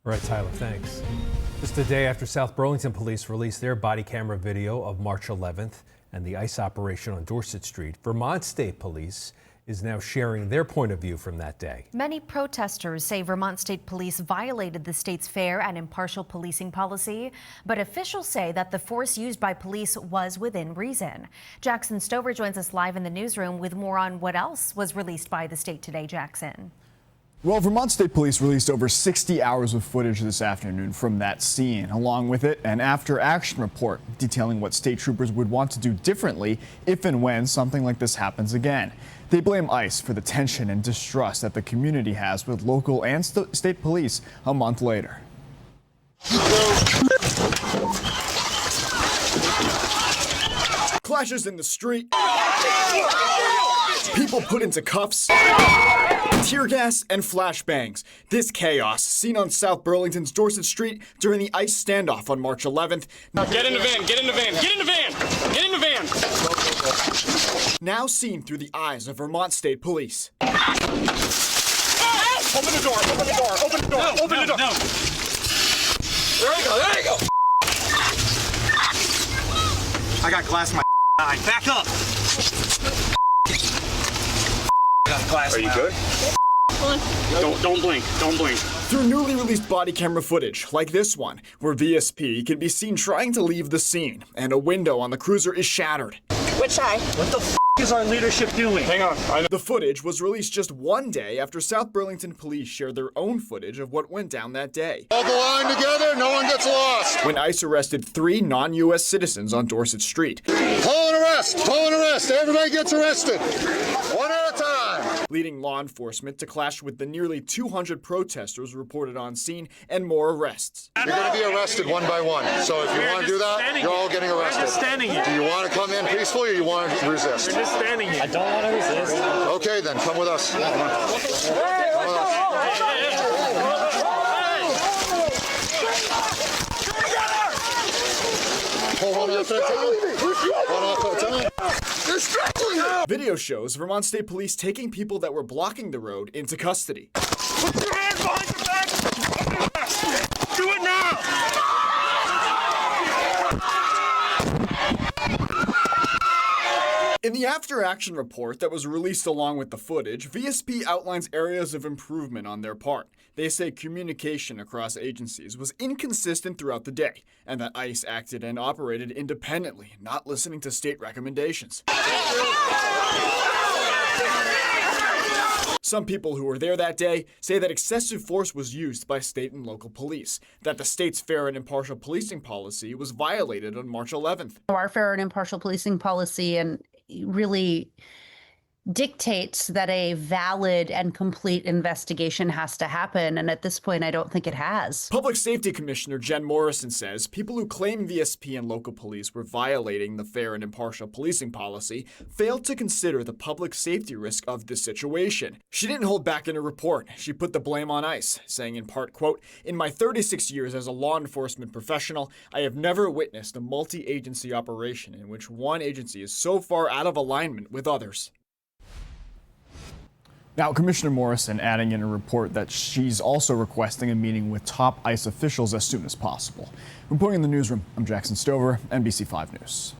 All right, Tyler, thanks. Just a day after South Burlington police released their body camera video of March 11th and the ICE operation on Dorset Street, Vermont State Police is now sharing their point of view from that day. Many protesters say Vermont State Police violated the state's fair and impartial policing policy, but officials say that the force used by police was within reason. Jackson Stover joins us live in the newsroom with more on what else was released by the state today. Jackson. Well, Vermont State Police released over 60 hours of footage this afternoon from that scene. Along with it, an after-action report detailing what state troopers would want to do differently if and when something like this happens again. They blame ICE for the tension and distrust that the community has with local and state police a month later. Clashes in the street. People put into cuffs. Tear gas and flashbangs. This chaos seen on South Burlington's Dorset Street during the ICE standoff on March 11th. Get in the van, get in the van, get in the van, get in the van. Now seen through the eyes of Vermont State Police. Open the door, open the door, open the door, open the door. No. There you go, there you go. I got glass in my eye. Back up. I got glass. Are you good? Don't blink, don't blink. Through newly released body camera footage, like this one, where VSP can be seen trying to leave the scene, and a window on the cruiser is shattered. Which side? What the is our leadership doing? Hang on. The footage was released just one day after South Burlington police shared their own footage of what went down that day. Hold the line together, no one gets lost. When ICE arrested 3 non-U.S. citizens on Dorset Street. Pull and arrest, everybody gets arrested. One at a time. Leading law enforcement to clash with the nearly 200 protesters reported on scene and more arrests. You're going to be arrested one by one. So if you want to do that, you're all getting arrested. Do you want to come in peacefully or you want to resist? We're just standing here. I don't want to resist. Okay, then come with us. Hold on for a time. You're struggling. Video shows Vermont State Police taking people that were blocking the road into custody. Put your hands behind your back. Do it now. In the after-action report that was released along with the footage, VSP outlines areas of improvement on their part. They say communication across agencies was inconsistent throughout the day, and that ICE acted and operated independently, not listening to state recommendations. Some people who were there that day say that excessive force was used by state and local police, that the state's fair and impartial policing policy was violated on March 11th. Our fair and impartial policing policy really dictates that a valid and complete investigation has to happen, and at this point I don't think it has. Public Safety Commissioner Jen Morrison says people who claim VSP and local police were violating the fair and impartial policing policy failed to consider the public safety risk of this situation. She didn't hold back in her report. She put the blame on ICE, saying in part, quote, "In my 36 years as a law enforcement professional, I have never witnessed a multi-agency operation in which one agency is so far out of alignment with others." Now, Commissioner Morrison adding in a report that she's also requesting a meeting with top ICE officials as soon as possible. Reporting in the newsroom, I'm Jackson Stover, NBC5 News.